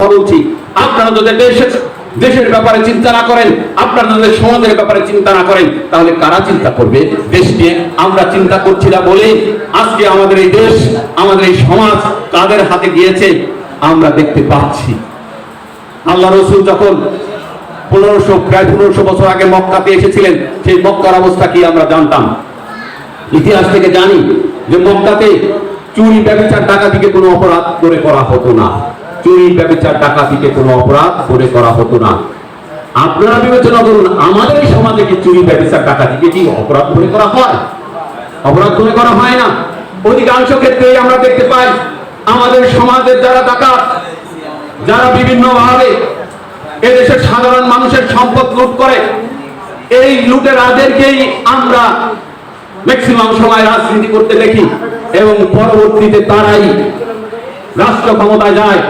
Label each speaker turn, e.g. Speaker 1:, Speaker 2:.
Speaker 1: বলছি, আপনারা যদি দেশের ব্যাপারে চিন্তা না করেন, আপনারা যদি সমাজের ব্যাপারে চিন্তা না করেন, তাহলে কারা চিন্তা করবে? দেশ নিয়ে আমরা চিন্তা করছি না বলে আজকে আমাদের এই দেশ, আমাদের এই সমাজ কাদের হাতে গিয়েছে আমরা দেখতে পাচ্ছি। আল্লাহ রাসূল যখন প্রায় 1500 বছর আগে মক্কাতে এসেছিলেন, সেই মক্কার অবস্থা কি আমরা জানতাম? ইতিহাস থেকে জানি যে মক্কাতে চুরি, ব্যভিচার, ডাকাতিকে কোনো অপরাধ করে করা হতো না। চুরি, ব্যভিচার, ডাকাতিকে কোনো অপরাধ করে করা হতো না। আপনারা বিবেচনা করুন, আমাদের এই সমাজে কি চুরি, ব্যভিচার, ডাকাতিকে কি অপরাধ করে করা হয়? অপরাধ করে করা হয় না। অধিকাংশ ক্ষেত্রেই আমরা দেখতে পাই আমাদের সমাজের যারা ডাকাত, যারা বিভিন্ন ভাবে এদেশের সাধারণ মানুষের সম্পদ লুট করে, এই লুটেরাদেরকেই আমরা ম্যাক্সিমাম সময় রাজনীতি করতে দেখি এবং পরবর্তীতে তারাই রাষ্ট্র ক্ষমতায় যায়।